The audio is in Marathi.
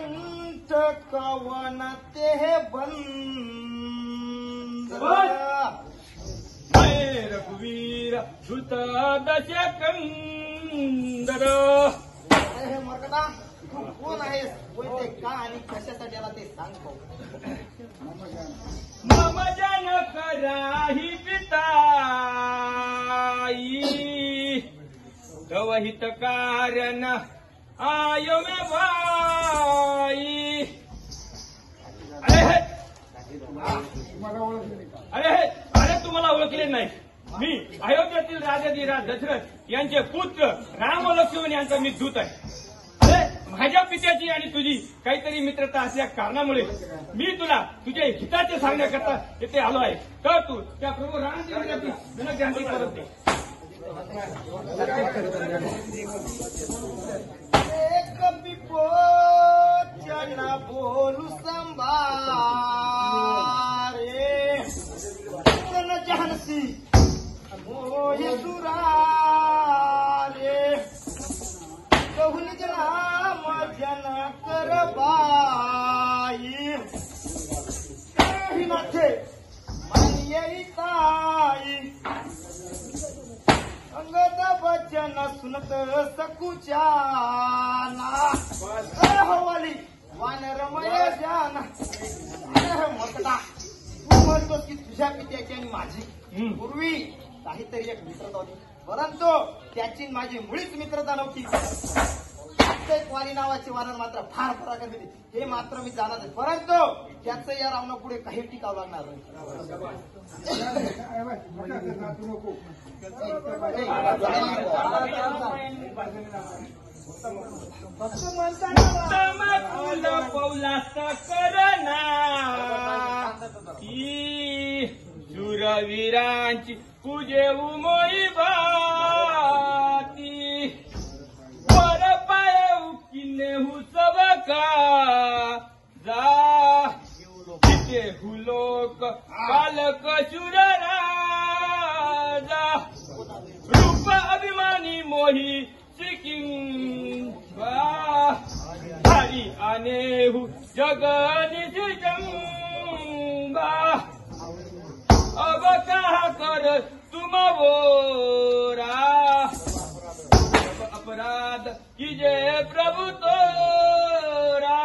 कंठ कवन ते बंद रघुवीर धृत दशकंदर. हे मर्कटा तू कोण आहेस बोलते का आणि कशासाठी आला ते सांग भाऊ. मम जन कराही पिताई तव हित कारण आयो मे बाई. अरे तुम्हाला ओळखले नाही. मी अयोध्येतील राजाधिराज दशरथ यांचे पुत्र राम लक्ष्मण यांचा मी दूत आहे. अरे माझ्या पित्याची आणि तुझी काहीतरी मित्रता असल्या कारणामुळे मी तुला तुझ्या हिताचे सांगण्याकरता येथे आलो आहे. तर तू त्या प्रभू रामचंद्राची जनग्रांती करत दे. एक बिपोचन बोलू संभारे सन जानसी मोहे सुरारे कहून नाम जन कर बाई काही नाथे मानिये ताई अंगद वचन सुनत सकुचाना हवाली वानरमय जाना. मोठा तू म्हणतोस की तुझ्या पित्याची आणि माझी पूर्वी काहीतरी एक मित्रता होती, परंतु त्याची माझी मुळीच मित्रता नव्हती. प्रत्येक वाली नावाची वानर मात्र फार फरक होती हे मात्र मी जाणत आहे. परंतु त्याचं या रावणा पुढे काही टिकावं लागणार नाही. पौलास करना ही शूरवीरांची पूजे उमोई बाती वर पाय उकिने हु सबका जा तिथे हुलोक बालक शूर राजा रूप अभिमानी मोही सिकिंबा हरी अनेहु जगनिधि जंबा. अब कहा कर तुम बोरा अपराध कीजे प्रभु तोरा.